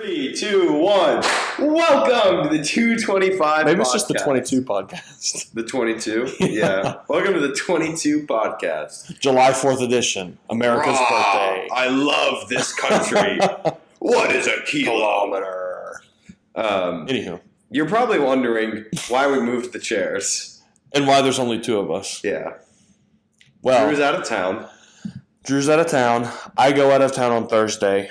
3, 2, 1. Welcome to the 225 Maybe it's podcast. just the 22 podcast. The 22? Yeah. Welcome to the 22 podcast. July 4th edition. America's birthday. I love this country. What is a kilometer? Anywho. You're probably wondering why we moved the chairs. And why there's only two of us. Yeah. Well, Drew's out of town. Drew's out of town. I go out of town on Thursday.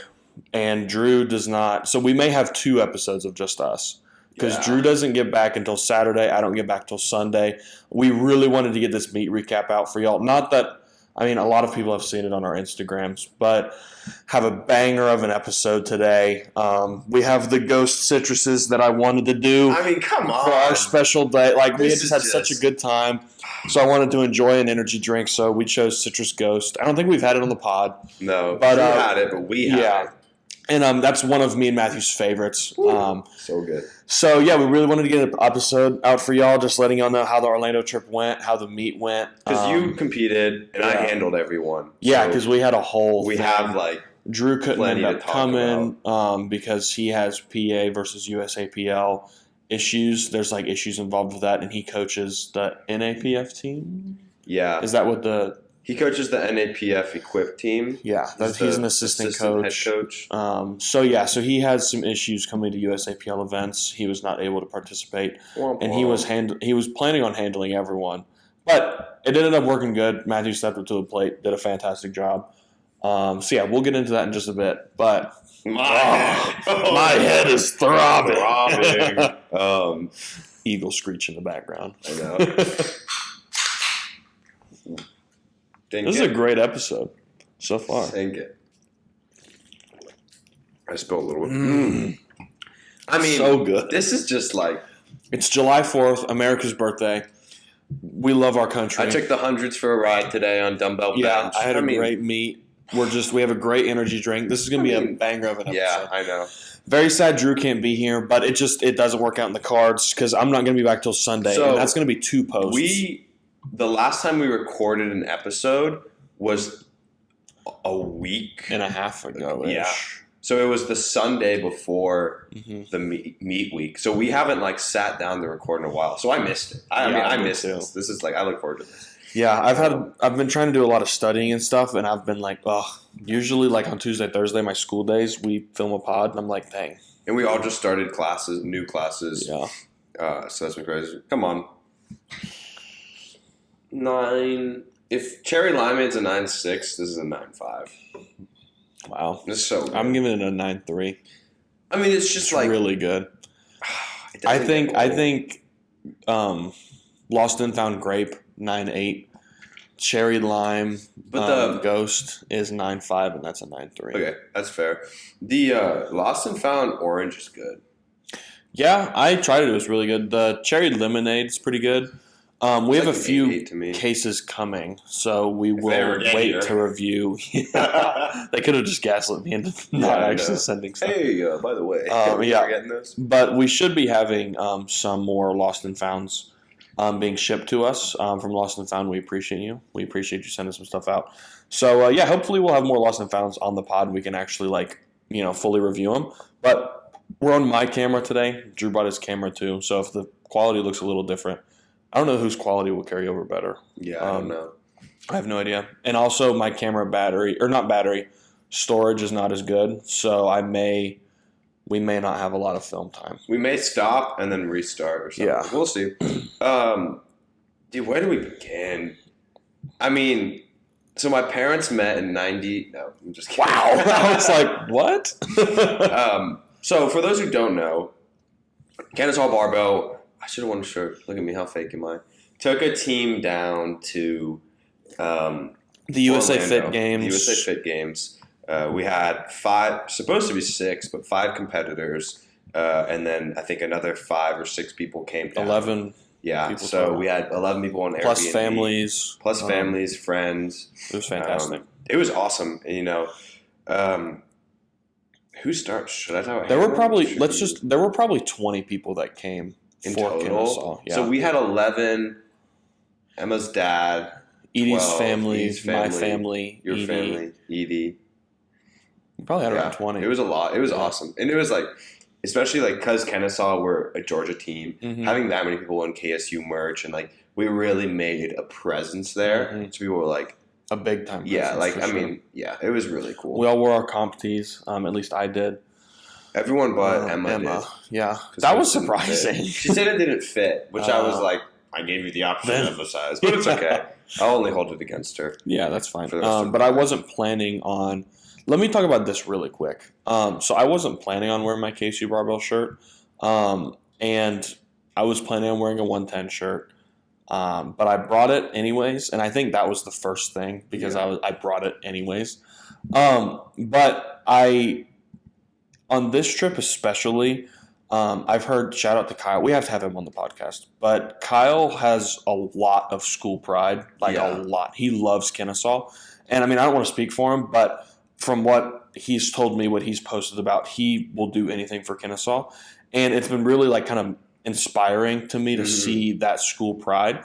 And Drew does not. So we may have two episodes of just us. Because Drew doesn't get back until Saturday. I don't get back till Sunday. We really wanted to get this meet recap out for y'all. Not that, I mean, a lot of people have seen it on our Instagrams. But have a banger of an episode today. We have the ghost citruses that I wanted to do. I mean, come on. For our special day. Like, we had This just had is such a good time. So I wanted to enjoy an energy drink. So we chose Citrus Ghost. I don't think we've had it on the pod. No, but Drew had it, but we had it. And that's one of me and Matthew's favorites. So good. So, yeah, we really wanted to get an episode out for y'all, just letting y'all know how the Orlando trip went, how the meet went. Because you competed, and I handled everyone. Yeah, because we had a whole We thing. have, like, Drew couldn't plenty end to up talk coming because he has PA versus USAPL issues. There's, like, issues involved with that, and he coaches the NAPF team? Yeah. Is that what the... He coaches the NAPF Equip team. Yeah, he's an assistant coach. Head coach. So he had some issues coming to USAPL events. He was not able to participate, and he was planning on handling everyone, but it ended up working good. Matthew stepped up to the plate, did a fantastic job. So yeah, we'll get into that in just a bit. But my head is throbbing. Eagle screech in the background. I know. This is a great episode so far. Thank you. I spilled a little bit. I mean, so good. This is just like... It's July 4th, America's birthday. We love our country. I took the hundreds for a ride today on dumbbell bench. Yeah, I had a great meet. We have a great energy drink. This is going to be a banger of an episode. Yeah, I know. Very sad Drew can't be here, but it doesn't work out in the cards because I'm not going to be back till Sunday, and that's going to be two posts. The last time we recorded an episode was a week and a half ago. Yeah. So it was the Sunday before the meet week. So we haven't sat down to record in a while. So I missed it. I missed this. This is I look forward to this. Yeah, I've been trying to do a lot of studying and stuff, and I've been usually on Tuesday, Thursday, my school days, we film a pod, and I'm like, dang. And we all just started new classes. Yeah. So that's been crazy. Come on. 9. If Cherry Limeade's a 9.6, this is a 9.5. Wow. It's so good. I'm giving it a 9.3. I mean, it's just really good. I think Lost and Found Grape 9.8. Cherry Lime but Ghost is 9.5, and that's a 9.3. Okay, that's fair. The Lost and Found Orange is good. Yeah, I tried it. It was really good. The Cherry Lemonade is pretty good. We have a few cases coming, so we will wait to review. They could have just gaslit me into not actually sending stuff. Hey, by the way, getting this? But we should be having some more Lost and Founds being shipped to us from Lost and Found. We appreciate you. We appreciate you sending some stuff out. So, hopefully we'll have more Lost and Founds on the pod. We can actually, fully review them. But we're on my camera today. Drew brought his camera, too. So if the quality looks a little different, I don't know whose quality will carry over better. Yeah, I don't know. I have no idea. And also my camera storage is not as good. So we may not have a lot of film time. We may stop and then restart or something. Yeah. We'll see. Dude, where do we begin? I mean, so my parents met in 90. No, I'm just kidding. Wow. I was like, what? So for those who don't know, Kennesaw Barbell, I should have worn a shirt. Look at me, how fake am I? Took a team down to the USA Fit Games. The USA Fit Games. We had 5, supposed to be 6, but 5 competitors, and then I think another 5 or 6 people came down. 11. Yeah, so we had 11 people on Airbnb. Plus families, friends. It was fantastic. It was awesome. Who starts? Should I tell? There were probably 20 people that came. In total, yeah. So we had 11. Emma's dad, Edie's family, my family, your family, Edie. We probably had around 20. It was a lot. It was awesome. And it was like, especially like because Kennesaw were a Georgia team, having that many people in KSU merch and like we really made a presence there. So people were like, a big time. Yeah, like I mean, yeah, it was really cool. We all wore our comp tees. At least I did. Everyone but Emma did. Yeah, that was surprising. She said it didn't fit, which I was like, I gave you the option of a size, but it's okay. I'll only hold it against her. Yeah, that's fine. But I wasn't planning on. Let me talk about this really quick. So I wasn't planning on wearing my KSU barbell shirt, and I was planning on wearing a 110 shirt. But I brought it anyways, and I think that was the first thing because I brought it anyways. But on this trip especially, I've heard, shout out to Kyle. We have to have him on the podcast. But Kyle has a lot of school pride, a lot. He loves Kennesaw. And I mean, I don't want to speak for him, but from what he's told me, what he's posted about, he will do anything for Kennesaw. And it's been really like kind of inspiring to me to see that school pride.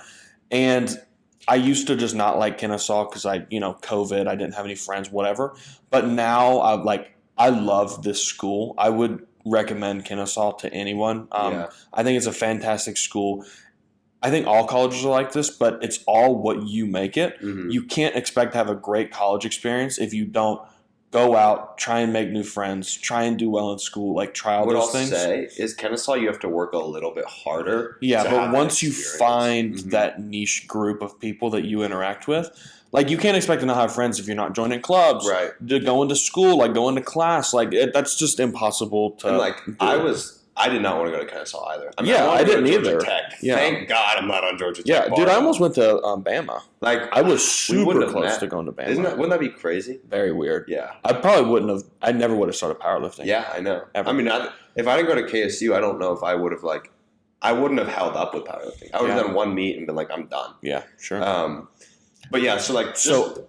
And I used to just not like Kennesaw because COVID, I didn't have any friends, whatever. But now I love this school. I would recommend Kennesaw to anyone. I think it's a fantastic school. I think all colleges are like this, but it's all what you make it. You can't expect to have a great college experience if you don't go out, try and make new friends, try and do well in school, try all those things. What I'll say is Kennesaw, you have to work a little bit harder. Yeah, but once you find that niche group of people that you interact with, you can't expect to not have friends if you're not joining clubs, right? Going to school, going to class, that's just impossible to. And I did not want to go to Kennesaw either. I didn't either. Tech. Yeah. Thank God I'm not on Georgia Tech. Yeah, dude, I almost went to Bama. I was super close to going to Bama. Wouldn't that be crazy? Very weird. Yeah. I probably wouldn't have. I never would have started powerlifting. Yeah, I know. Ever. I mean, if I didn't go to KSU, I don't know if I would have I wouldn't have held up with powerlifting. I would have done one meet and been like, I'm done. Yeah, sure. But yeah,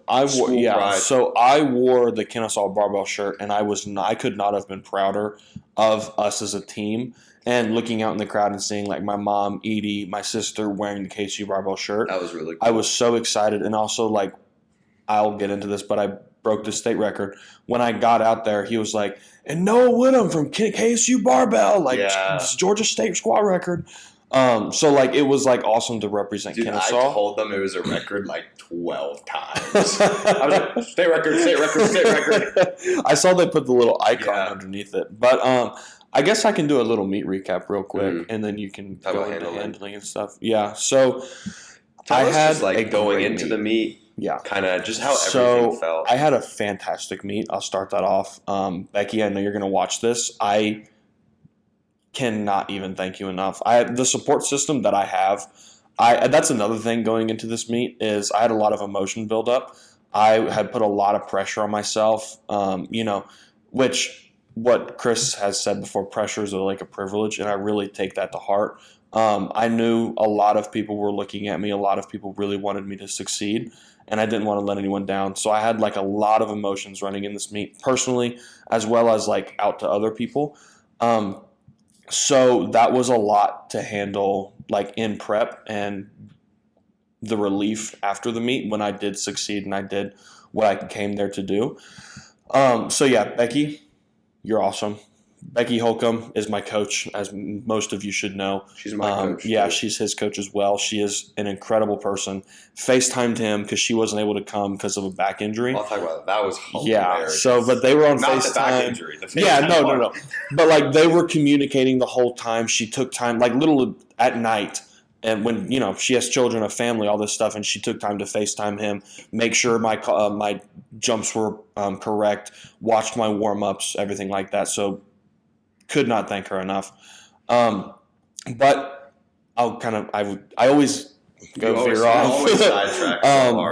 I wore the Kennesaw barbell shirt, and I could not have been prouder of us as a team. And looking out in the crowd and seeing my mom, Edie, my sister wearing the KSU barbell shirt, that was really cool. I was so excited, and also I'll get into this, but I broke the state record when I got out there. He was like, "And Noah Woodham from KSU barbell, it's Georgia State squat record." It was awesome to represent Kennesaw. I told them it was a record 12 times. I was like, state record, state record, state record. I saw they put the little icon underneath it. But I guess I can do a little meet recap real quick, and then you can go into handling and stuff. Yeah, so I had going into the meet. Yeah, kind of just how everything felt. I had a fantastic meet. I'll start that off. Becky, I know you're going to watch this. I cannot even thank you enough. The support system that I have. That's another thing going into this meet is I had a lot of emotion build up. I had put a lot of pressure on myself. Which what Chris has said before, pressure is a privilege, and I really take that to heart. I knew a lot of people were looking at me. A lot of people really wanted me to succeed, and I didn't want to let anyone down. So I had a lot of emotions running in this meet personally, as well as out to other people. So that was a lot to handle in prep and the relief after the meet when I did succeed and I did what I came there to do. Becky, you're awesome. Becky Holcomb is my coach, as most of you should know. She's my coach. Yeah, she's his coach as well. She is an incredible person. FaceTimed him because she wasn't able to come because of a back injury. I'll talk about that. That was hilarious. Yeah, but they were on Not FaceTime. The back injury. The no. But they were communicating the whole time. She took time, little at night. And when, she has children, a family, all this stuff, and she took time to FaceTime him, make sure my jumps were correct, watched my warm-ups, everything like that. So could not thank her enough. But I always go veer off.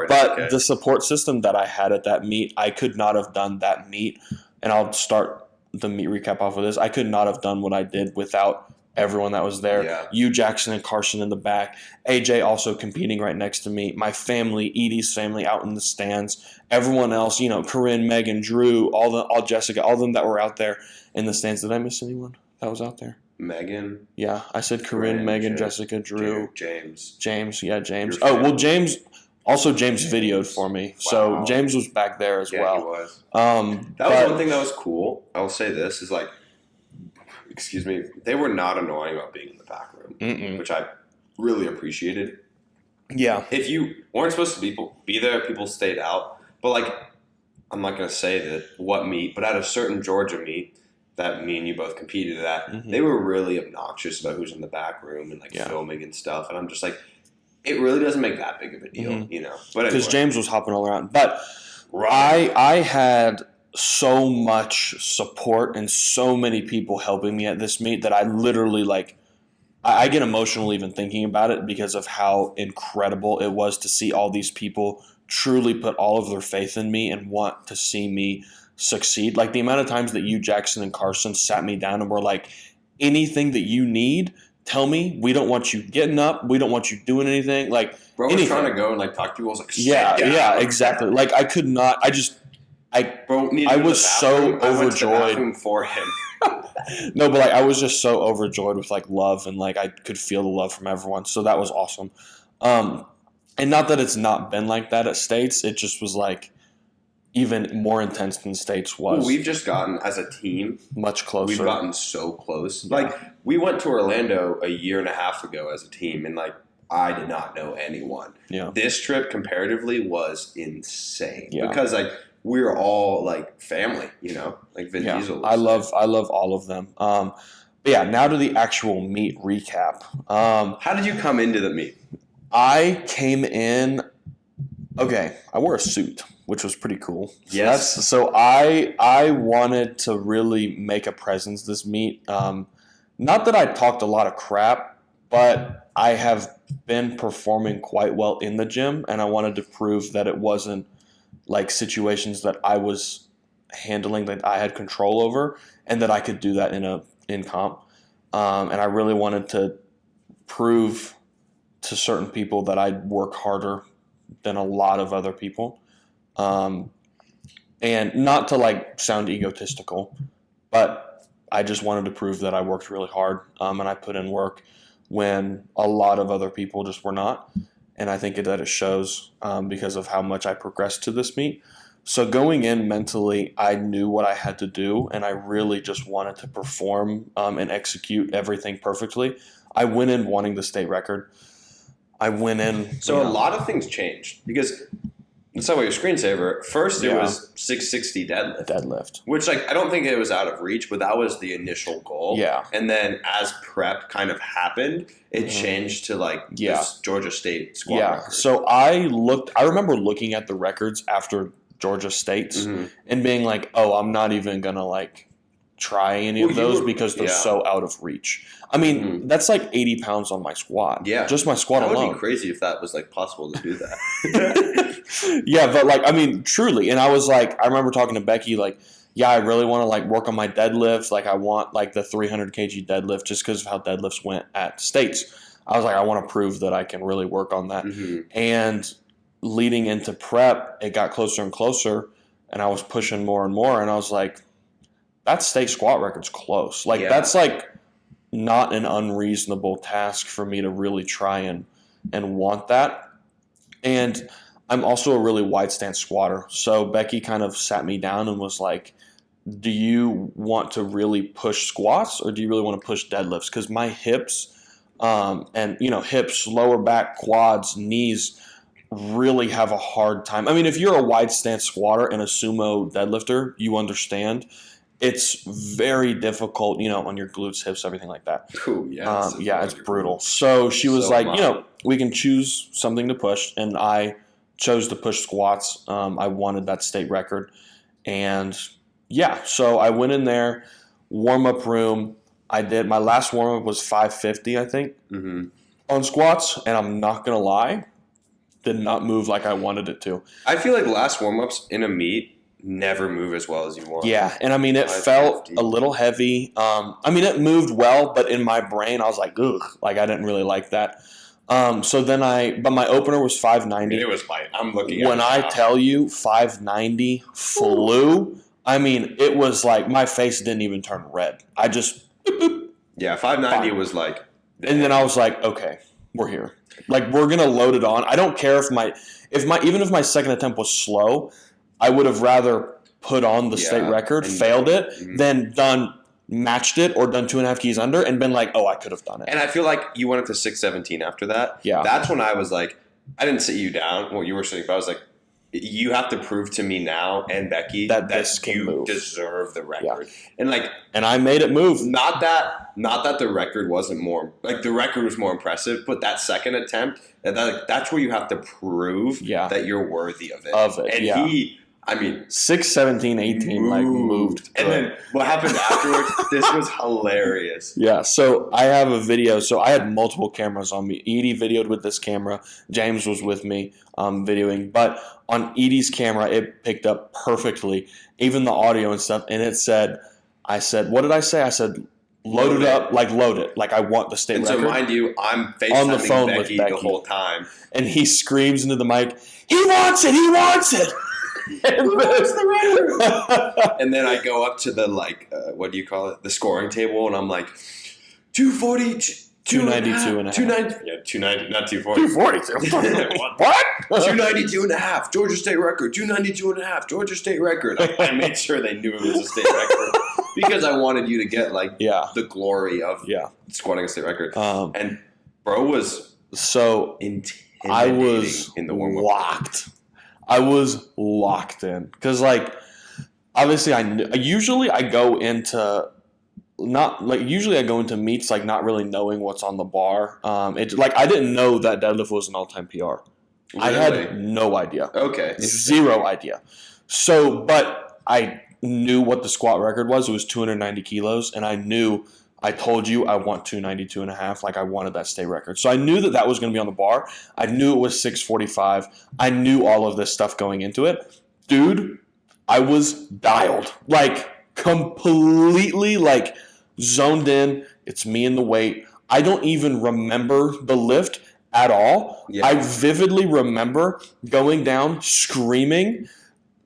But the support system that I had at that meet, I could not have done that meet. And I'll start the meet recap off of this. I could not have done what I did without everyone that was there. Yeah. You, Jackson, and Carson in the back. AJ also competing right next to me. My family, Edie's family out in the stands. Everyone else, Corinne, Megan, Drew, all Jessica, all of them that were out there in the stands. Did I miss anyone that was out there? Megan. Yeah, I said Corinne, Megan, Jessica, Drew. James. Yeah, James. James Also, James videoed for me. So James was back there as well. He was. That was one thing that was cool. I will say this is like, excuse me, they were not annoying about being in the back room, which I really appreciated. Yeah. If you weren't supposed to be there, people stayed out. But like, I'm not going to say that what meet, but at a certain Georgia meet that me and you both competed at, they were really obnoxious about who's in the back room and like filming and stuff. And I'm just like, it really doesn't make that big of a deal, you know. But because James was hopping all around. But I had so much support and so many people helping me at this meet that I literally like. I get emotional even thinking about it because of how incredible it was to see all these people truly put all of their faith in me and want to see me succeed. Like the amount of times that you, Jackson, and Carson sat me down and were like, anything that you need, tell me. We don't want you getting up. We don't want you doing anything. Like, bro was trying to go and like talk to you. I was like, yeah, exactly. Like I could not. I was so overjoyed for him. No, but like I was just so overjoyed with like love and like I could feel the love from everyone. So that was awesome. And not that it's not been like that at States. It just was like even more intense than States was. We've just gotten as a team much closer. We've gotten so close. Yeah. Like we went to Orlando a year and a half ago as a team, and like I did not know anyone. Yeah. This trip comparatively was insane because like we were all like family, you know, like Vin Diesel. I love all of them. But yeah, now to the actual meet recap. How did you come into the meet? I came in. Okay, I wore a suit, which was pretty cool. Yes. So I wanted to really make a presence this meet. Not that I talked a lot of crap, but I have been performing quite well in the gym, and I wanted to prove that it wasn't like situations that I was handling that I had control over, and that I could do that in comp. And I really wanted to prove to certain people that I'd work harder than a lot of other people. And not to like sound egotistical, but I just wanted to prove that I worked really hard, and I put in work when a lot of other people just were not. And I think that it shows because of how much I progressed to this meet. So going in mentally, I knew what I had to do, and I really just wanted to perform and execute everything perfectly. I went in wanting the state record. I went in. So a lot of things changed because let's talk about your screensaver. First, it was 660 deadlift. Which, like, I don't think it was out of reach, but that was the initial goal. Yeah. And then as prep kind of happened, it changed to, like, this Georgia State squad record. So I remember looking at the records after Georgia State's and being like, oh, I'm not even going to, like, try any of those because they're so out of reach. I mean, that's like 80 pounds on my squat. Yeah. Just my squat alone. That would be crazy if that was like possible to do that. Yeah, but like, I mean, truly. And I was like, I remember talking to Becky, like, yeah, I really want to like work on my deadlifts. Like I want like the 300 kg deadlift just because of how deadlifts went at States. I was like, I want to prove that I can really work on that. And leading into prep, it got closer and closer and I was pushing more and more. And I was like, that state squat record's close. Like that's like not an unreasonable task for me to really try and want that. And I'm also a really wide stance squatter. So Becky kind of sat me down and was like, do you want to really push squats or do you really want to push deadlifts? Because my hips and, you know, hips, lower back, quads, knees really have a hard time. I mean, if you're a wide stance squatter and a sumo deadlifter, you understand. It's very difficult, you know, on your glutes, hips, everything like that. Ooh, yeah, it's brutal. So she was like, you know, we can choose something to push, and I chose to push squats. I wanted that state record, and yeah, so I went in there, warm up room. I did my last warm up was 550, I think, on squats, and I'm not gonna lie, did not move like I wanted it to. I feel like last warm ups in a meet never move as well as you want. Yeah, and I mean, it felt a little heavy. I mean, it moved well, but in my brain, I was like, ugh, like I didn't really like that. So then but my opener was 590. It was light. I'm looking at when I tell you 590 flew, I mean, it was like my face didn't even turn red. I just, yeah, 590 was like, and then I was like, okay, we're here. Like, we're gonna load it on. I don't care even if my second attempt was slow, I would have rather put on the state record, failed it, than matched it or done 2.5 keys under and been like, oh, I could have done it. And I feel like you went up to 617 after that. Yeah. That's when I was like, I didn't sit you down. Well, you were sitting, but I was like, you have to prove to me now and Becky that you deserve the record. Yeah. And I made it move. Not that the record wasn't more, like, the record was more impressive, but that second attempt, that's where you have to prove that you're worthy of it. And I mean, 6, 17, 18, moved. And then what happened afterwards, this was hilarious. Yeah, so I have a video. So I had multiple cameras on me. Edie videoed with this camera. James was with me videoing. But on Edie's camera, it picked up perfectly, even the audio and stuff. And I said, what did I say? I said, load it up, load it. Like, I want the state record. So mind you, I'm FaceTiming on the phone Becky the whole time. And he screams into the mic, he wants it, he wants it. And then I go up to the what do you call it? The scoring table, and I'm like, 240, 292 and a half. 290, not 240. 242. What? 292 and a half. Georgia State record. 292 and a half. Georgia State record. I made sure they knew it was a state record because I wanted you to get the glory of squatting a state record. And bro was so intimidating. I was in the warm-up. locked. I was locked in because, obviously, usually I go into meets not really knowing what's on the bar. I didn't know that deadlift was an all-time PR. Really? I had no idea. Okay, zero idea. So, but I knew what the squat record was. It was 290 kilos, and I told you I want 292 and a half. I wanted that state record. So I knew that was going to be on the bar. I knew it was 645. I knew all of this stuff going into it. Dude, I was dialed. Completely, zoned in. It's me and the weight. I don't even remember the lift at all. Yeah. I vividly remember going down, screaming,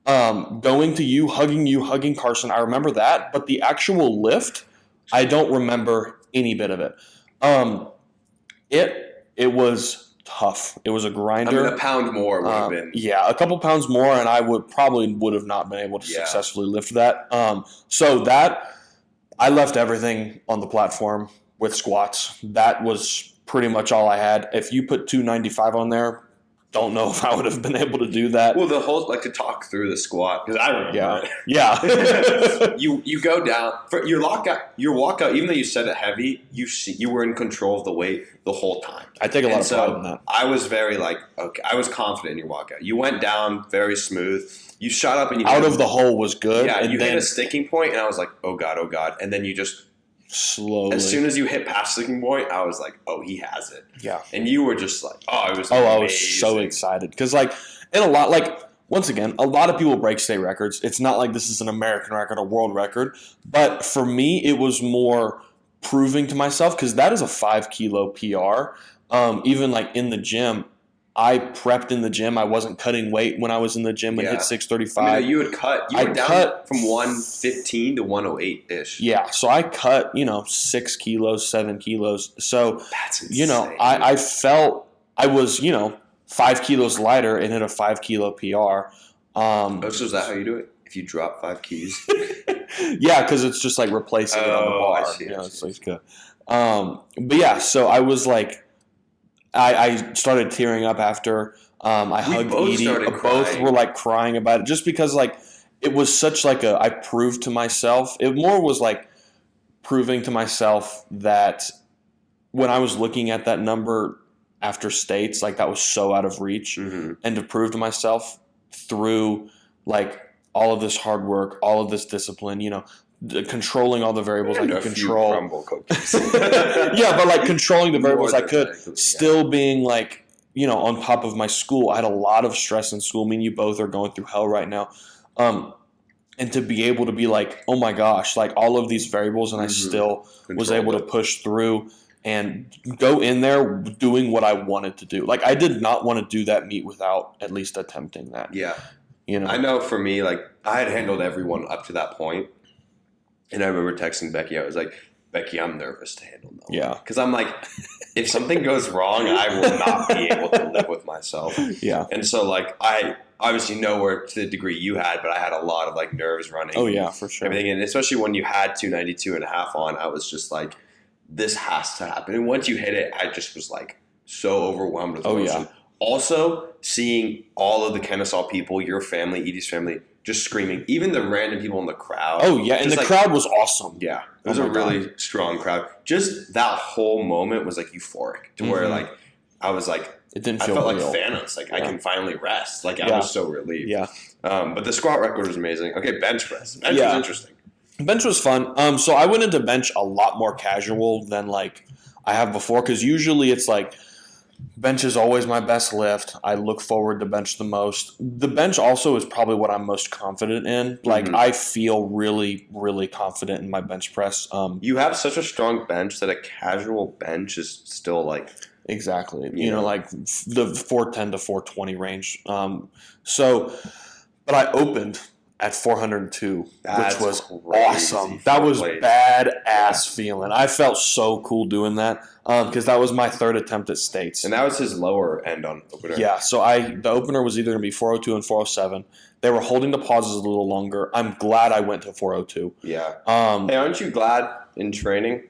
going to you, hugging Carson. I remember that. But the actual lift, I don't remember any bit of it. It was tough. It was a grinder. I mean, a pound more would have been. Yeah, a couple pounds more, and I would have not been able to successfully lift that. So that I left everything on the platform with squats. That was pretty much all I had. If you put 295 on there, don't know if I would have been able to do that. Well, the whole to talk through the squat because I remember it. Yeah. you go down for your walkout. Even though you said it heavy, you were in control of the weight the whole time. I take a lot of pride in that. I was very okay. I was confident in your walkout. You went down very smooth. You shot up and you out of the hole was good. Yeah, and you hit a sticking point, and I was like, oh god, and then you just. Slowly. As soon as you hit past the sticking point, I was like, oh, he has it. Yeah. And you were just like, oh, it was amazing. I was so excited. Because, once again, a lot of people break state records. It's not like this is an American record or world record. But for me, it was more proving to myself, because that is a 5 kilo PR. Even, in the gym, I prepped in the gym. I wasn't cutting weight when I was in the gym and hit 635. I mean, you had cut. You were down from 115 to 108-ish. Yeah, so I cut, 6 kilos, 7 kilos. So, that's insane. I felt I was, 5 kilos lighter and hit a 5 kilo PR. So is that how you do it? If you drop 5 keys? Yeah, because it's just replacing it on the bar. It's good. But yeah, so I was I started tearing up after I hugged Edie. Both were crying about it just because it was such I proved to myself. It more was proving to myself that when I was looking at that number after states, that was so out of reach, and to prove to myself through all of this hard work, all of this discipline, controlling all the variables I could control. Crumble cookies. Yeah, but controlling the variables I could, still being on top of my school. I had a lot of stress in school. Me and you both are going through hell right now. And to be able to be oh my gosh, all of these variables, and I still was able to push through and go in there doing what I wanted to do. I did not want to do that meet without at least attempting that. Yeah. I know for me, I had handled everyone up to that point. And I remember texting Becky. I was like, Becky, I'm nervous to handle no. Yeah. Because I'm like, if something goes wrong, I will not be able to live with myself. Yeah. And so, like, I obviously nowhere to the degree you had, but I had a lot of, like, nerves running. Oh, yeah, for sure. Everything. And especially when you had 292.5 on, I was just like, this has to happen. And once you hit it, I just was, like, so overwhelmed with emotion. Yeah. Also, seeing all of the Kennesaw people, your family, Edie's family, just screaming. Even the random people in the crowd. Oh, yeah, and the crowd was awesome. Yeah, it was a really strong crowd. Just that whole moment was, like, euphoric to where, like, I was, like, it didn't feel I felt real. like Thanos. Like, I can finally rest. Like, I was so relieved. Yeah. But the squat record was amazing. Okay, bench press. Bench was interesting. Bench was fun. So I went into bench a lot more casual than, like, I have before, because usually it's, like, bench is always my best lift. I look forward to bench the most. The bench also is probably what I'm most confident in. Like, I feel really, really confident in my bench press. You have such a strong bench that a casual bench is still, like... Exactly. You know, like the 410 to 420 range. But I opened at 402, which was awesome. That was badass feeling. I felt so cool doing that because that was my third attempt at States. And that was his lower end on opener. Yeah, so the opener was either going to be 402 and 407. They were holding the pauses a little longer. I'm glad I went to 402. Yeah. Hey, aren't you glad in training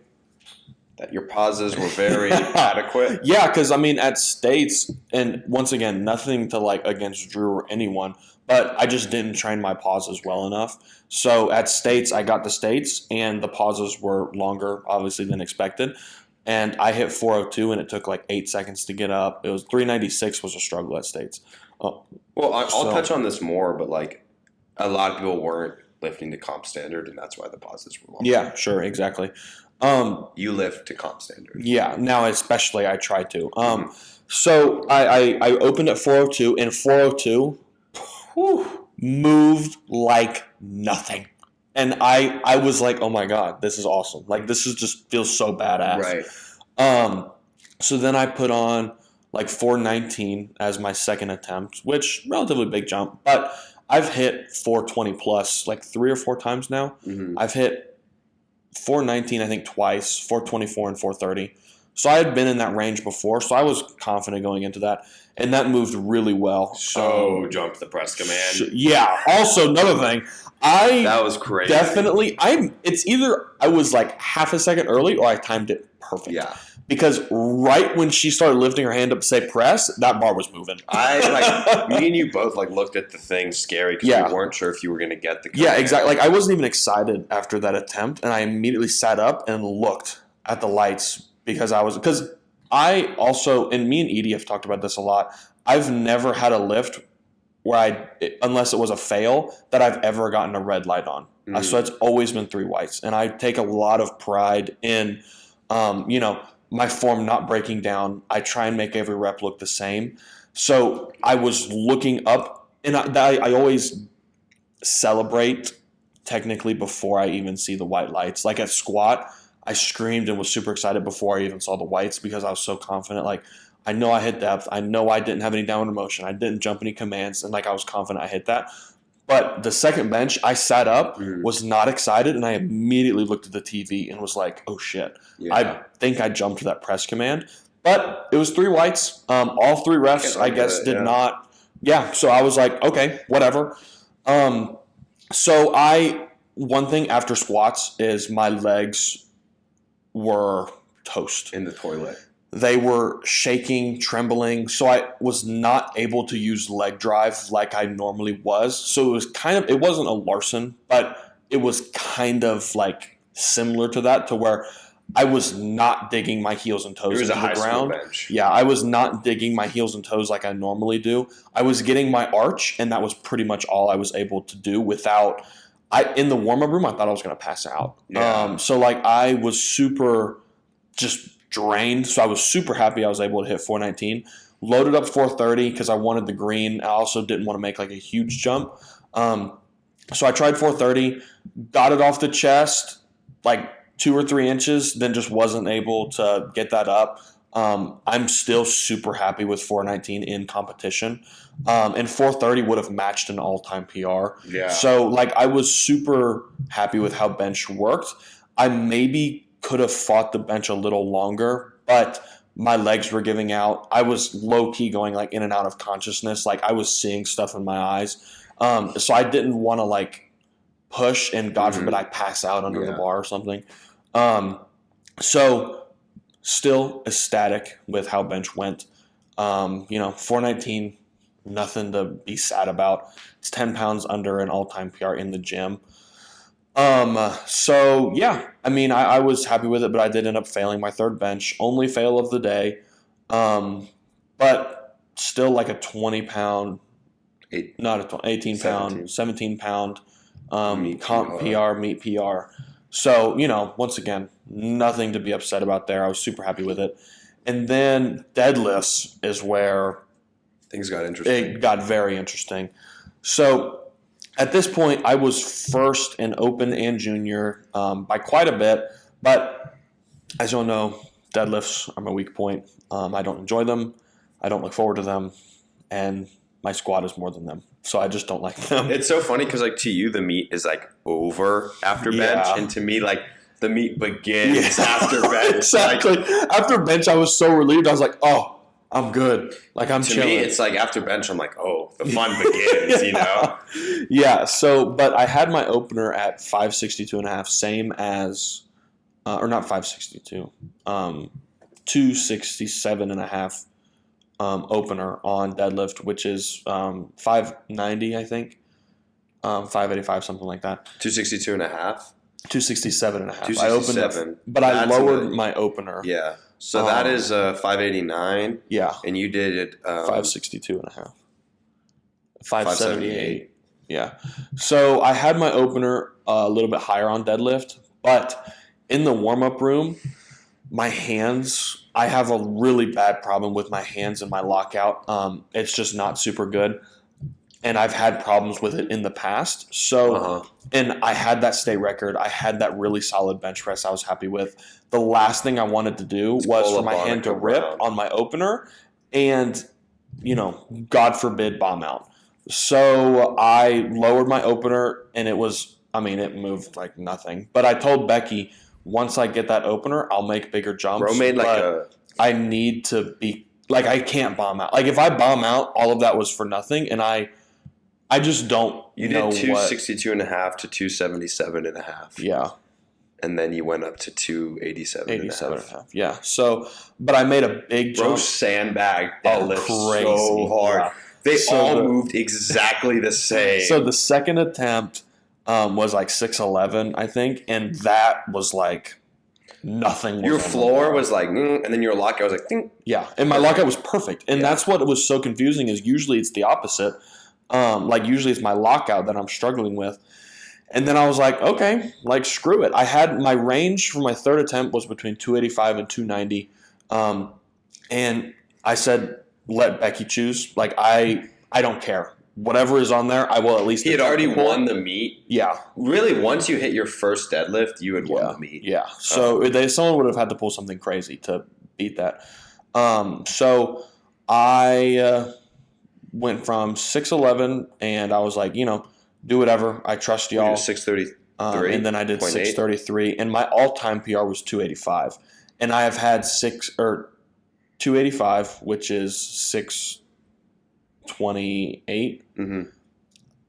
that your pauses were very adequate? Yeah, because, I mean, at States, and once again, nothing to, like, against Drew or anyone, but I just didn't train my pauses well enough. So at States, I got the States, and the pauses were longer, obviously, than expected. And I hit 402, and it took, like, 8 seconds to get up. It was 396 was a struggle at States. Well, I'll touch on this more, but, like, a lot of people weren't lifting to comp standard, and that's why the pauses were longer. Yeah, sure, exactly. You lift to comp standard. Yeah, now especially I try to. So I opened at 402, and 402 moved like nothing. And I was like, oh my God, this is awesome. Like, this is just feels so badass. Right. So then I put on like 419 as my second attempt, which relatively big jump, but I've hit 420 plus like 3 or 4 times now. I've hit 419, I think, twice, 424 and 430. So I had been in that range before, so I was confident going into that, and that moved really well. So jumped the press command. Yeah. Also, another thing, that was crazy. Definitely, it's either I was like half a second early or I timed it perfect. Yeah. Because right when she started lifting her hand up to say press, that bar was moving. Me and you both like looked at the thing scary because we weren't sure if you were going to get the command. Yeah, exactly. Like, I wasn't even excited after that attempt, and I immediately sat up and looked at the lights because I also, and me and Edie have talked about this a lot, I've never had a lift where unless it was a fail, that I've ever gotten a red light on. So it's always been 3 whites, and I take a lot of pride in, my form not breaking down. I try and make every rep look the same. So I was looking up, and I always celebrate technically before I even see the white lights. Like at squat, I screamed and was super excited before I even saw the whites because I was so confident. Like, I know I hit depth. I know I didn't have any downward motion. I didn't jump any commands, and like I was confident I hit that. But the second bench, I sat up, was not excited, and I immediately looked at the TV and was like, oh, shit. Yeah. I think I jumped that press command. But it was 3 whites. All 3 refs, I guess, did not. Yeah, so I was like, okay, whatever. One thing after squats is my legs were toast. In the toilet. They were shaking, trembling, so I was not able to use leg drive like I normally was. So it wasn't a Larson, but it was kind of like similar to that, to where I was not digging my heels and toes into the ground. Bench. Yeah, I was not digging my heels and toes like I normally do. I was getting my arch, and that was pretty much all I was able to do without. In the warm-up room, I thought I was going to pass out. Yeah. So I was super just drained, so I was super happy I was able to hit 419. Loaded up 430 because I wanted the green. I also didn't want to make like a huge jump. So I tried 430, got it off the chest like 2 or 3 inches, then just wasn't able to get that up. I'm still super happy with 419 in competition. And 430 would have matched an all-time PR. Yeah. So I was super happy with how bench worked. I maybe could have fought the bench a little longer, but my legs were giving out. I was low-key going like in and out of consciousness. Like I was seeing stuff in my eyes. So I didn't want to like push and God forbid I pass out under the bar or something. So still ecstatic with how bench went. 419, nothing to be sad about. It's 10 pounds under an all-time PR in the gym. So yeah, I mean, I was happy with it, but I did end up failing my third bench, only fail of the day. But still like a 20 pound, 18 pound, 17 pound, comp PR, meet PR. So, once again, nothing to be upset about there. I was super happy with it. And then deadlifts is where things got interesting. It got very interesting. So at this point, I was first in open and junior by quite a bit. But as you'll know, deadlifts are my weak point. I don't enjoy them. I don't look forward to them. And my squat is more than them. So I just don't like them. It's so funny because, like, to you, the meet is, like, over after bench. And to me, like, the meet begins after bench. Exactly. After bench, I was so relieved. I was like, oh, I'm good. Like, I'm chilling. To me, it's like after bench, I'm like, oh, the fun begins, Yeah. So, but I had my opener at 562.5, same as, or not 562, 267.5 opener on deadlift, which is 590, I think. 585, something like that. 262.5? 267.5. I opened up, but I lowered my opener. Yeah. So that is 589. Yeah. And you did it 562.5. 578. Yeah. So I had my opener a little bit higher on deadlift, but in the warm-up room, my hands, I have a really bad problem with my hands and my lockout. It's just not super good. And I've had problems with it in the past. So, and I had that state record. I had that really solid bench press I was happy with. The last thing I wanted to do was for my hand to rip on my opener and, God forbid, bomb out. So I lowered my opener and it moved like nothing. But I told Becky, once I get that opener, I'll make bigger jumps. Bro made I need to be, like, I can't bomb out. Like, if I bomb out, all of that was for nothing, and I just don't You did 262.5 to 277.5. Yeah. And then you went up to 287.5. Yeah. So, but I made a big jump. Bro sandbagged deadlift so hard. Yeah. They moved exactly the same. So the second attempt was like 611, I think, and that was like nothing. Your floor was like, and then your lockout was like, ding. Yeah, and my lockout was perfect, and that's what was so confusing. Is usually it's the opposite. Like usually it's my lockout that I'm struggling with, and then I was like, okay, like screw it. I had my range for my third attempt was between 285 and 290, and I said, let Becky choose. Like I don't care. Whatever is on there, I will at least. He had already won the meet. Yeah. Really, once you hit your first deadlift, you had won the meet. Yeah. So someone would have had to pull something crazy to beat that. So I went from 611, and I was like, do whatever. I trust y'all. 633. And then I did 633, and my all-time PR was 285, and I have had 285, which is 628. Mm-hmm.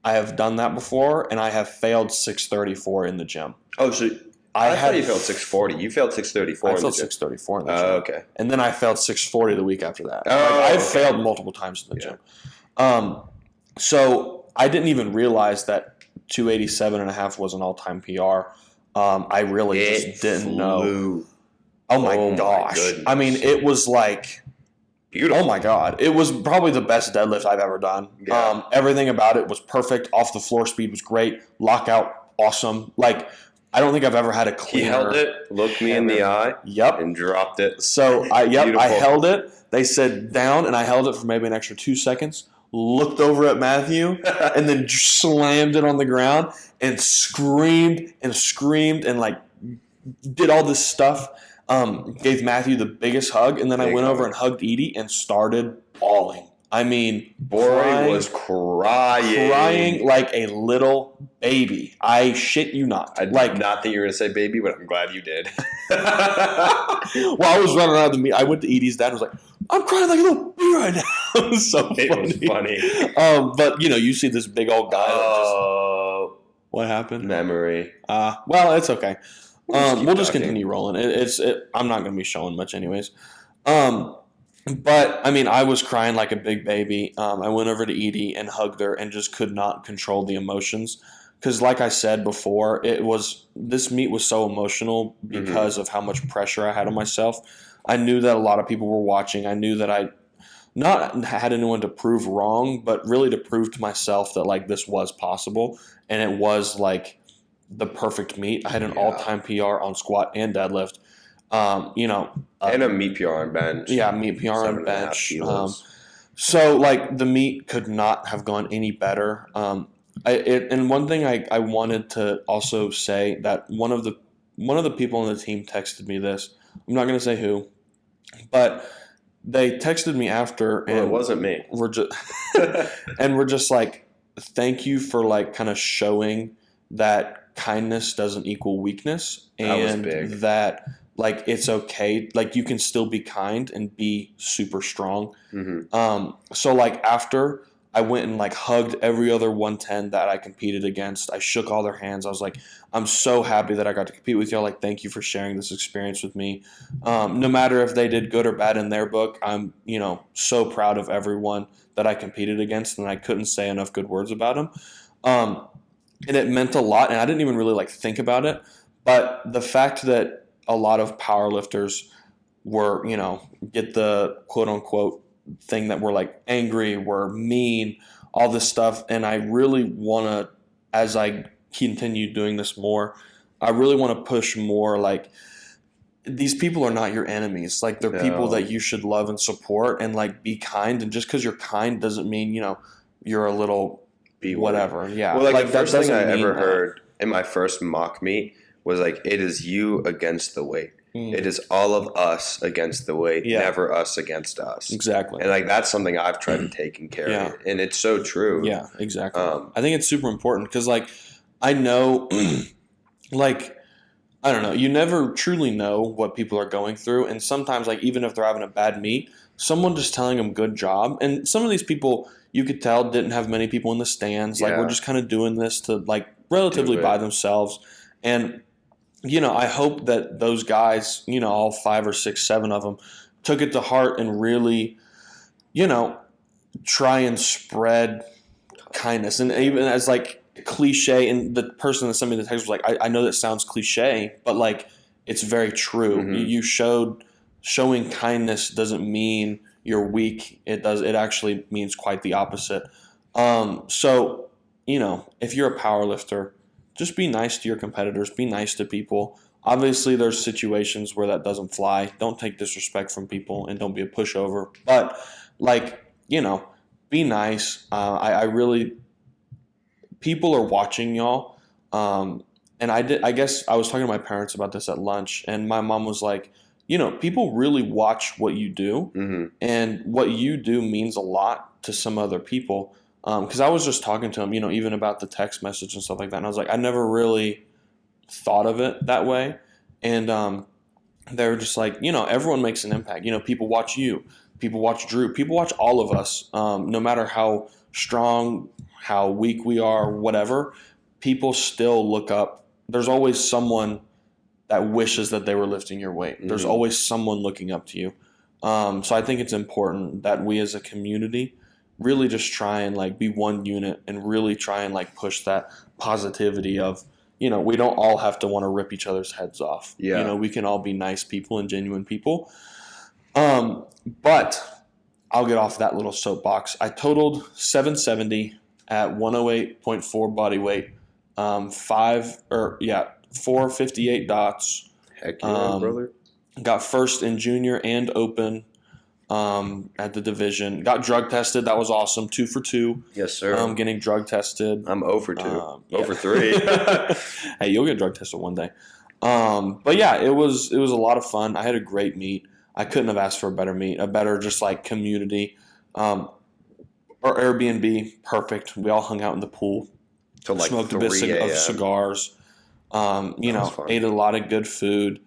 I have done that before, and I have failed 634 in the gym. Oh, so I thought you failed 640. You failed 634. I failed 634 in the gym. Oh, okay. And then I failed 640 the week after that. Oh, I've failed multiple times in the gym. So I didn't even realize that 287.5 was an all-time PR. I really just didn't know. Oh my gosh! I mean, it was like. Beautiful. Oh my God. It was probably the best deadlift I've ever done. Yeah. Everything about it was perfect. Off the floor speed was great. Lockout, awesome. Like, I don't think I've ever had a cleaner. He held it, looked me in the eye, and dropped it. So, I held it. They said down, and I held it for maybe an extra 2 seconds. Looked over at Matthew, and then slammed it on the ground and screamed and like did all this stuff. Gave Matthew the biggest hug, and then I went over and hugged Edie and started bawling. I mean, Bori was crying like a little baby. I shit you not. I did not think you were going to say baby, but I'm glad you did. Well, I was running around the meet. I went to Edie's dad and was like, I'm crying like a little baby right now. It was so funny. It was funny. But, you see this big old guy. What happened? Memory. Well, it's okay. We'll just talking. continue rolling. I'm not going to be showing much anyways. But, I mean, I was crying like a big baby. I went over to Edie and hugged her and just could not control the emotions. Because, like I said before, this meet was so emotional because of how much pressure I had on myself. I knew that a lot of people were watching. I knew that I not had anyone to prove wrong, but really to prove to myself that, like, this was possible. And it was, like, the perfect meet. I had an all-time PR on squat and deadlift. And a meet PR on bench. Yeah, meet PR on bench. So, like, the meet could not have gone any better. And one thing I wanted to also say that one of the people on the team texted me this. I'm not going to say who, but they texted me after, and it wasn't me. We're just like, thank you for like kind of showing that kindness doesn't equal weakness, and that like it's okay, like you can still be kind and be super strong. So like after I went and like hugged every other 110 that I competed against. I shook all their hands. I was like, I'm so happy that I got to compete with y'all. Like, thank you for sharing this experience with me. No matter if they did good or bad in their book, I'm, so proud of everyone that I competed against, and I couldn't say enough good words about them. And it meant a lot, and I didn't even really like think about it. But the fact that a lot of powerlifters were, get the quote unquote thing that we're like angry, we're mean, all this stuff. And I really want to, as I continue doing this more, I really want to push more like these people are not your enemies. Like they're people that you should love and support and like be kind. And just because you're kind doesn't mean, you're a little whatever. Yeah. Well, like the first thing I ever heard in my first mock meet was like, it is you against the weight. It is all of us against the weight, never us against us. Exactly. And like that's something I've tried to take and carry. And it's so true. Yeah, exactly. I think it's super important because like I know like I don't know, you never truly know what people are going through, and sometimes like even if they're having a bad meet, someone just telling them good job, and some of these people you could tell didn't have many people in the stands. Like we're just kind of doing this to like relatively by themselves. And I hope that those guys, all 5 or 6, 7 of them, took it to heart and really, try and spread kindness. And even as like cliche, and the person that sent me the text was like, I know that sounds cliche, but like it's very true. You showing kindness doesn't mean you're weak. It actually means quite the opposite. So, if you're a power lifter, just be nice to your competitors. Be nice to people. Obviously, there's situations where that doesn't fly. Don't take disrespect from people and don't be a pushover. But, be nice. I really – people are watching y'all. And I guess I was talking to my parents about this at lunch, and my mom was like, people really watch what you do. And what you do means a lot to some other people. Because I was just talking to him, even about the text message and stuff like that. And I was like, I never really thought of it that way. And they were just like, everyone makes an impact. People watch you. People watch Drew. People watch all of us. No matter how strong, how weak we are, whatever, people still look up. There's always someone that wishes that they were lifting your weight. There's always someone looking up to you. So I think it's important that we as a community really just try and like be one unit and really try and like push that positivity of, we don't all have to want to rip each other's heads off. We can all be nice people and genuine people. But I'll get off that little soapbox. I totaled 770 at 108.4 body weight, 458 dots. Heck yeah, brother. Got first in junior and open. At the division. Got drug tested. That was awesome. 2 for 2. Yes, sir. Getting drug tested. I'm 0 for 2. 0 for 3. Hey, you'll get drug tested one day. But yeah, it was a lot of fun. I had a great meet. I couldn't have asked for a better meet, a better just like community. our Airbnb, perfect. We all hung out in the pool, Till like smoked a bit 3 of a.m. cigars. was fun. Ate a lot of good food.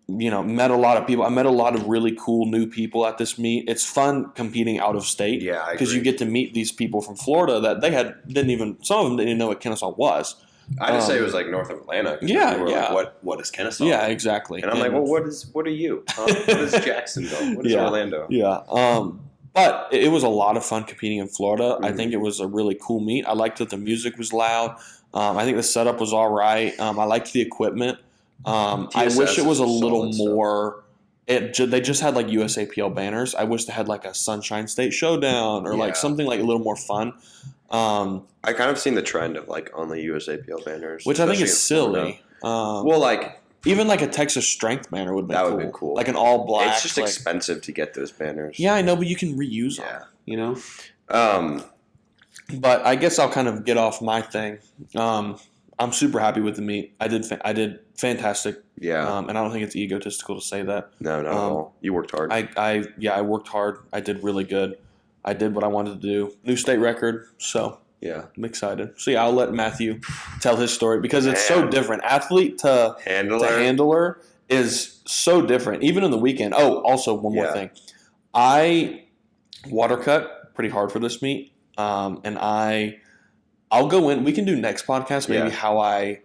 Met a lot of people. I met a lot of really cool new people at this meet. It's fun competing out of state. Yeah, I because you agree. get to meet these people from Florida that some of them didn't even know what Kennesaw was. I just say it was like north of Atlanta. Yeah, people were yeah. Like, what is Kennesaw? Yeah, exactly. And I'm like, well, what are you? Huh? What is Jacksonville? What is Yeah. Orlando? Yeah. But it was a lot of fun competing in Florida. I Mhm. think it was a really cool meet. I liked that the music was loud. I think the setup was all right. I liked the equipment. I TSS wish it was a is little solid more. They just had like USAPL banners. I wish they had like a Sunshine State Showdown or Yeah. like something like a little more fun. I kind of seen the trend of like only USAPL banners, Which I think especially is in Florida. silly. Well, like Even like a Texas Strength banner would be that cool. would be cool. Like an all black. It's just like, expensive to get those banners. yeah, I know, but you can reuse Yeah. them. But I guess I'll kind of get off my thing. I'm super happy with the meet. I did fantastic. Yeah. And I don't think it's egotistical to say that. No, not at all. You worked hard. I worked hard. I did really good. I did what I wanted to do. New state record. So yeah. I'm excited. So yeah, I'll let Matthew tell his story because it's so Man. different. Athlete to handler is so different. Even in the weekend. Oh, also one more Yeah. thing. I water cut pretty hard for this meet. And I'll go in. We can do next podcast maybe Yeah. how I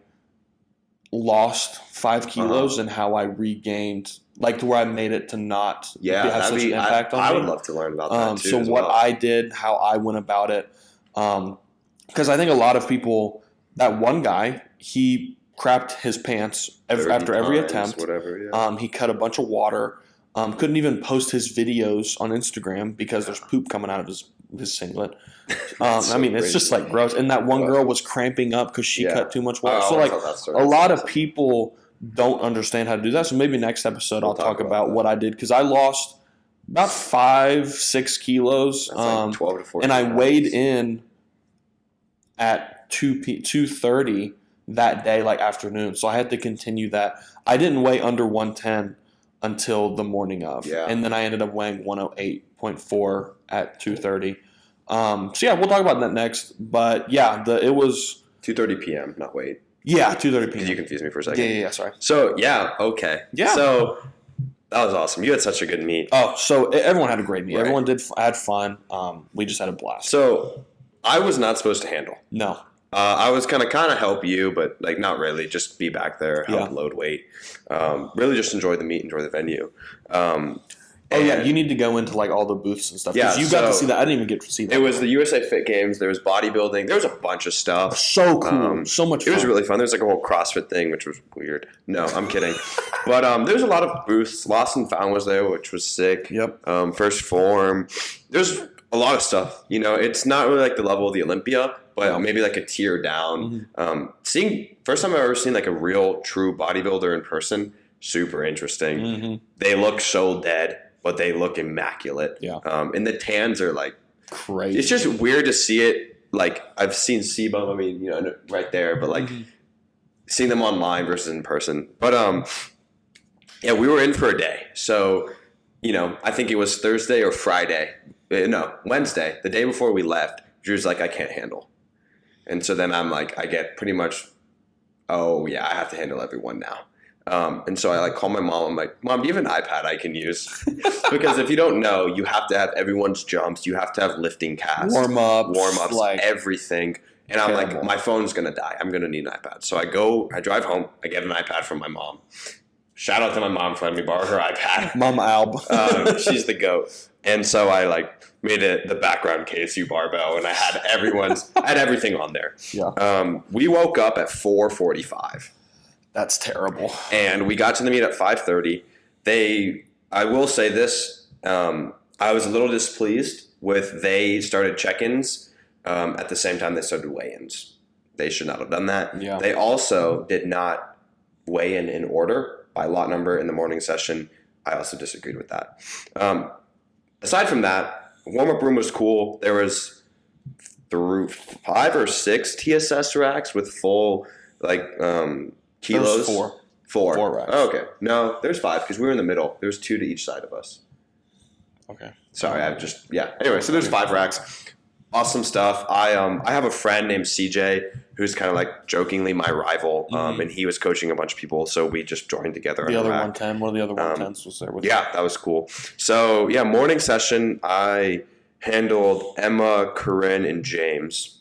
lost 5 kilos and how I regained, like to where I made it to not have such an impact on me. I would love to learn about that too. So as what well. I did, how I went about it, because I think a lot of people, that one guy, he crapped his pants 30 after every times, attempt. whatever. Yeah. He cut a bunch of water. Couldn't even post his videos on Instagram because there's poop coming out of his singlet. So I mean, it's just like gross. And that one girl was cramping up because she Yeah. cut too much water. Oh, So I'll like tell that story. a lot of people don't understand how to do that. So maybe next episode I'll talk about that. what I did because I lost about 5-6 kilos. That's like 12 to 14 and I pounds. weighed in at 2:30 that day, like afternoon. So I had to continue that. I didn't weigh under 110 until the morning of. Yeah. And then I ended up weighing 108.4 at 2:30. So yeah, we'll talk about that next. But yeah, it was 2:30 p.m. Not wait. 2:30 Because p.m. you confused me for a second. Yeah, sorry. So yeah, okay. Yeah. So that was awesome. You had such a good meet. Oh, so everyone had a great meet. Right. Everyone had fun. We just had a blast. So I was not supposed to handle. No. I was kind of help you, but like not really. Just be back there, help load weight. Really, just enjoy the meet, enjoy the venue. You need to go into like all the booths and stuff. Yeah, you got to see that. I didn't even get to see that. It was the USA Fit Games. There was bodybuilding. There was a bunch of stuff. So cool. So much fun. It was really fun. There was like a whole CrossFit thing, which was weird. No, I'm kidding. But there was a lot of booths. Lost and Found was there, which was sick. Yep. First Form. There's a lot of stuff. It's not really like the level of the Olympia, but maybe like a tier down. Mm-hmm. First time I've ever seen like a real true bodybuilder in person. Super interesting. Mm-hmm. They look so dead, but they look immaculate. Yeah. And the tans are like crazy. It's just weird to see it. Like I've seen Sebum, I mean, right there, but like seeing them online versus in person. But yeah, we were in for a day. So, I think it was Thursday or Friday. No, Wednesday, the day before we left. Drew's like, I can't handle. And so then I'm like, I get pretty much, oh yeah, I have to handle everyone now. And so I like call my mom. I'm like, Mom, do you have an iPad I can use? Because if you don't know, you have to have everyone's jumps. You have to have lifting casts, warm ups, like everything. And I'm like, my phone's gonna die. I'm gonna need an iPad. So I drive home. I get an iPad from my mom. Shout out to my mom for letting me borrow her iPad. Mom Alb. She's the GOAT. And so I like made it the background KSU barbell, and I had everything on there. Yeah. We woke up at 4:45. That's terrible. And we got to the meet at 5:30. I will say this, I was a little displeased with they started check-ins at the same time they started weigh-ins. They should not have done that. Yeah. They also did not weigh in order by lot number in the morning session. I also disagreed with that. Aside from that, warm-up room was cool. There was 5 or 6 TSS racks with full kilos. There's 4. 4 racks. Oh, okay. No, there's 5 because we were in the middle. There's 2 to each side of us. Okay. Sorry, Anyway, so there's 5 racks. Awesome stuff. I have a friend named CJ who's kind of like jokingly my rival, and he was coaching a bunch of people, so we just joined together. The other 110, one of the other 110s was there with Yeah, that was cool. So yeah, morning session, I handled Emma, Corinne, and James.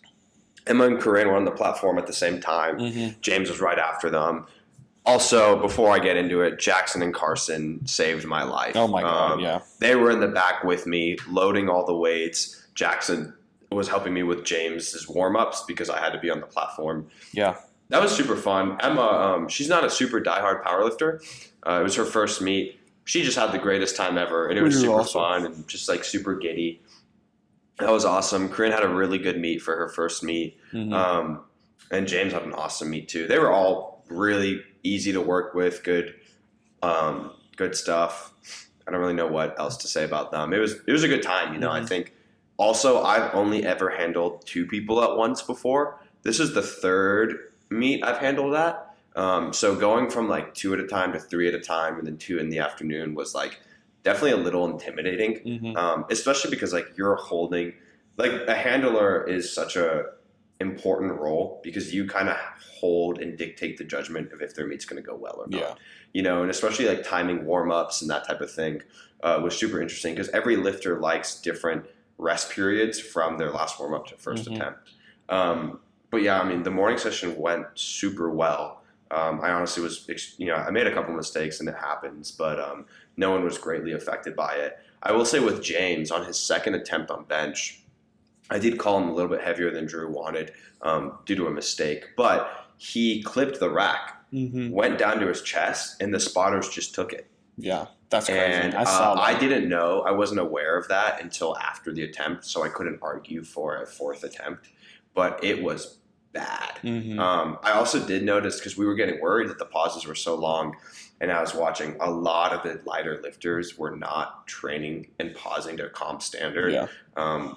Emma and Corinne were on the platform at the same time. James was right after them. Also, before I get into it, Jackson and Carson saved my life. Oh my God, yeah. They were in the back with me, loading all the weights. Jackson was helping me with James's warm-ups because I had to be on the platform. Yeah. That was super fun. Emma, she's not a super diehard powerlifter. It was her first meet. She just had the greatest time ever, and it was super fun and just like super giddy. That was awesome. Corinne had a really good meet for her first meet. And James had an awesome meet too. They were all really easy to work with, good stuff. I don't really know what else to say about them. It was a good time, you know. I think also I've only ever handled 2 people at once before. This is the 3rd meet I've handled at. So going from like 2 at a time to 3 at a time and then 2 in the afternoon was like definitely a little intimidating, especially because like you're holding, like a handler is such a important role because you kind of hold and dictate the judgment of if their meet's going to go well or not. You know, and especially like timing warm-ups and that type of thing was super interesting because every lifter likes different rest periods from their last warm-up to first attempt. But yeah, I mean, the morning session went super well. I honestly was, I made a couple mistakes and it happens, but no one was greatly affected by it. I will say with James, on his second attempt on bench, I did call him a little bit heavier than Drew wanted due to a mistake, but he clipped the rack, went down to his chest, and the spotters just took it. Yeah, that's crazy. And I saw that. I didn't know. I wasn't aware of that until after the attempt, so I couldn't argue for a 4th attempt, but it was bad. I also did notice because we were getting worried that the pauses were so long, and I was watching a lot of the lighter lifters were not training and pausing to comp standard,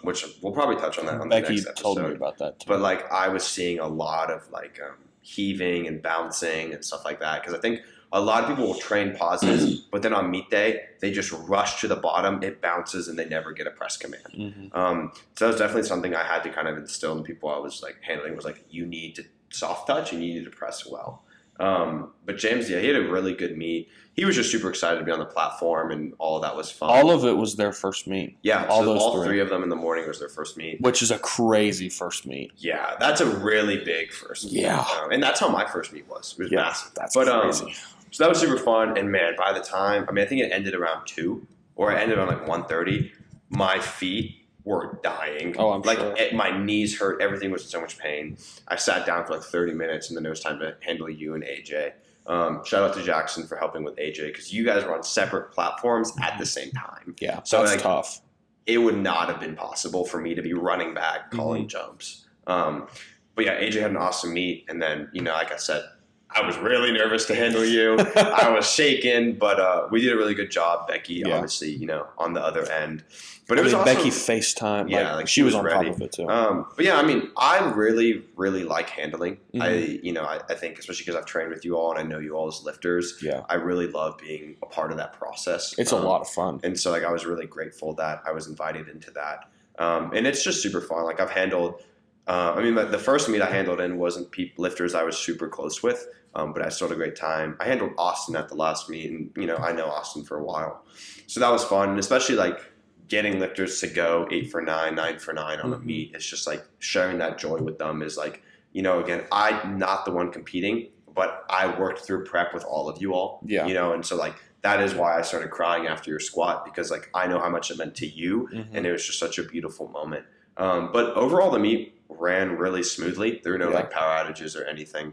which we'll probably touch on that on Becky the next episode. told me about that too. But like I was seeing a lot of like heaving and bouncing and stuff like that because I think a lot of people will train pauses, but then on meet day they just rush to the bottom, it bounces, and they never get a press command. So that was definitely something I had to kind of instill in the people I was like handling was like you need to soft touch and you need to press well. But James, yeah, he had a really good meet. He was just super excited to be on the platform, and all of that was fun. All of it was their first meet. Yeah, all 3 of them in the morning was their first meet. Which is a crazy first meet. Yeah, that's a really big first meet. Yeah. And that's how my first meet was. It was massive. That's crazy. So that was super fun, and man, by the time, I think it ended around 2, or it ended on like 1:30, my feet were dying. Oh, I'm sure. My knees hurt, everything was in so much pain. I sat down for like 30 minutes, and then it was time to handle you and AJ. Shout out to Jackson for helping with AJ, because you guys were on separate platforms at the same time. Yeah, so that's tough. It would not have been possible for me to be running back, calling jumps. But yeah, AJ had an awesome meet, and then, like I said, I was really nervous to handle you. I was shaking, but we did a really good job. Becky, obviously, on the other end. But it was awesome. Becky FaceTime. Yeah, like she was on ready. top of it too. But yeah, I really, really like handling. I think especially because I've trained with you all and I know you all as lifters. Yeah, I really love being a part of that process. It's a lot of fun, and so I was really grateful that I was invited into that. And it's just super fun. Like I've handled. The first meet I handled in wasn't lifters I was super close with, but I still had a great time. I handled Austin at the last meet, and I know Austin for a while, so that was fun. And especially like getting lifters to go 8 for 9, 9 for 9 on a meet. It's just like sharing that joy with them is like, again, I'm not the one competing, but I worked through prep with all of you all. Yeah, and so like that is why I started crying after your squat, because like I know how much it meant to you, and it was just such a beautiful moment. But overall, the meet ran really smoothly. There were no like power outages or anything.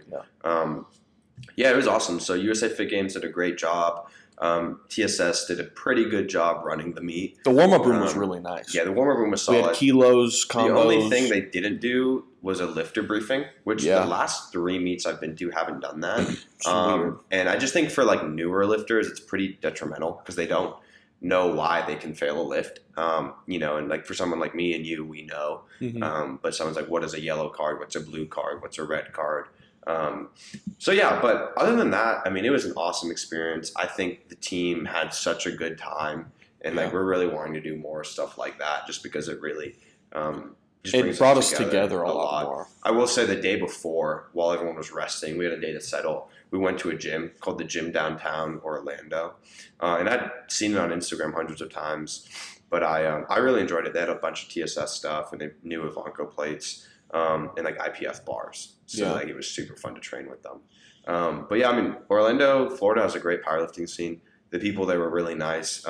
It was awesome. So USA Fit Games did a great job. TSS did a pretty good job running the meet. The warm-up room was really nice. Yeah, the warm-up room was solid. We had kilos, combos. The only thing they didn't do was a lifter briefing, which the last 3 meets I've been to haven't done that. Weird. And I just think for like newer lifters, it's pretty detrimental because they don't know why they can fail a lift. And like for someone like me and you, we know. But someone's like, what is a yellow card? What's a blue card? What's a red card? But other than that, it was an awesome experience. I think the team had such a good time, and like we're really wanting to do more stuff like that, just because it really, just it brings brought us together a lot more. I will say the day before, while everyone was resting, we had a day to settle. We went to a gym called the Gym Downtown Orlando, and I'd seen it on Instagram hundreds of times, but I really enjoyed it. They had a bunch of TSS stuff, and they new Ivanko plates, and like IPF bars, so like it was super fun to train with them. But yeah, I mean, Orlando, Florida has a great powerlifting scene. The people there were really nice.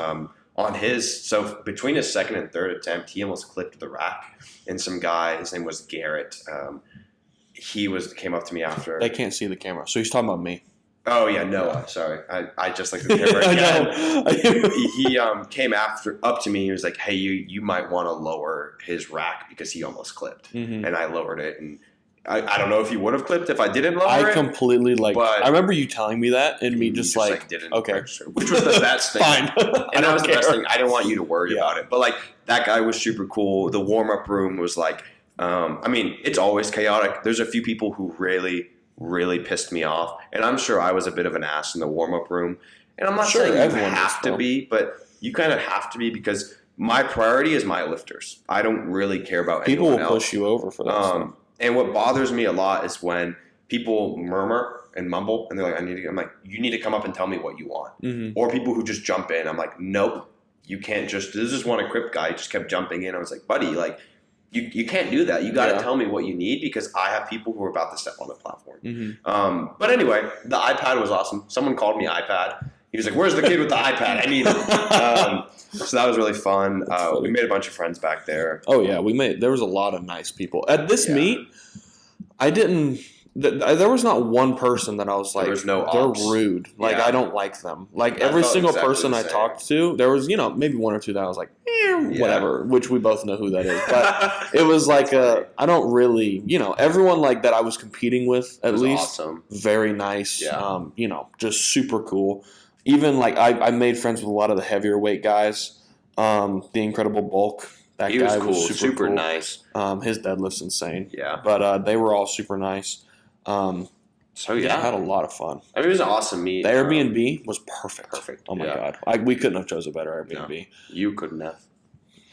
So between his second and third attempt, he almost clipped the rack, and some guy, his name was Garrett. He came up to me after. They can't see the camera, so he's talking about me. Oh yeah, Noah. Sorry, I just like the camera again. He came up to me. He was like, "Hey, you might want to lower his rack because he almost clipped." Mm-hmm. And I lowered it, and I don't know if he would have clipped if I didn't lower it. I completely I remember you telling me that, and me just didn't. Okay, register, which was the best thing. Fine, and that was the best thing. I didn't want you to worry about it, but like that guy was super cool. The warm up room was like, I mean, it's always chaotic. There's a few people who really, really pissed me off, and I'm sure I was a bit of an ass in the warm up room. And I'm not saying everyone have to be, but you kind of have to be because my priority is my lifters. I don't really care about people anyone will else. push you over for that. And what bothers me a lot is when people murmur and mumble, and they're like, I'm like, you need to come up and tell me what you want. Mm-hmm. Or people who just jump in. I'm like, nope, you can't just. This is one equipped guy. He just kept jumping in. I was like, buddy, like, you can't do that. You got to tell me what you need because I have people who are about to step on the platform. Mm-hmm. But anyway, the iPad was awesome. Someone called me iPad. He was like, where's the kid with the iPad? I need it. So that was really fun. We made a bunch of friends back there. Oh, yeah. There was a lot of nice people. At this meet, there was not one person that I was like, they're rude. Like, I don't like them. Like, every single person I talked to, there was, maybe one or two that I was like, whatever, which we both know who that is. But it was like, I don't really, everyone like that I was competing with, at least, awesome. Very nice, just super cool. Even like I made friends with a lot of the heavier weight guys. The Incredible Bulk. That guy was cool. Super cool. Nice. His deadlift's insane. Yeah. But they were all super nice. I had a lot of fun. I mean, it was an awesome meet. The Airbnb was perfect. Oh my god. We couldn't have chose a better Airbnb. No, you couldn't have.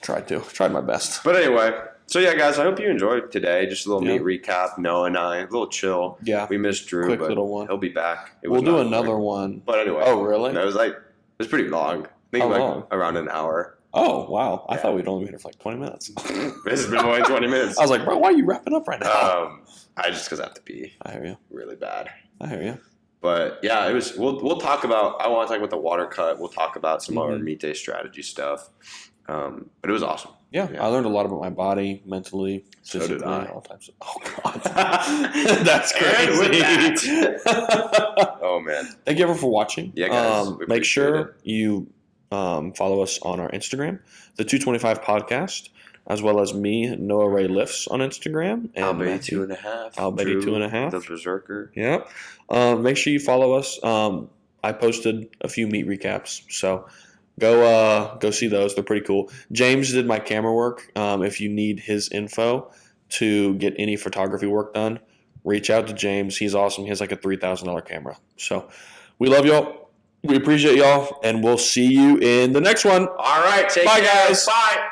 Tried my best. But anyway, so yeah, guys, I hope you enjoyed today. Just a little meet recap. Noah and I, a little chill. Yeah. We missed Drew, Quick but little one. He'll be back. We'll do another one. But anyway. Oh, really? It was pretty long. I think long? Around an hour. Oh, wow. I thought we'd only be here for like 20 minutes. This has been only 20 minutes. I was like, bro, why are you wrapping up right now? Because I have to pee. I hear you. Really bad. I hear you. But yeah, we'll talk about, I want to talk about the water cut. We'll talk about some of our meet day strategy stuff. But it was awesome. Yeah, I learned a lot about my body, mentally, physically, did I. all types of. Oh God, that's crazy. Oh man! Thank you everyone for watching. Yeah, guys. Make sure you follow us on our Instagram, the 225 Podcast, as well as me, Noah Ray Lifts on Instagram, and Albany 2.5. Albany 2.5. The Berserker. Yep. Make sure you follow us. I posted a few meet recaps, so. Go see those. They're pretty cool. James did my camera work. If you need his info to get any photography work done, reach out to James. He's awesome. He has like a $3,000 camera. So we love y'all. We appreciate y'all, and we'll see you in the next one. All right. Bye, guys. Bye.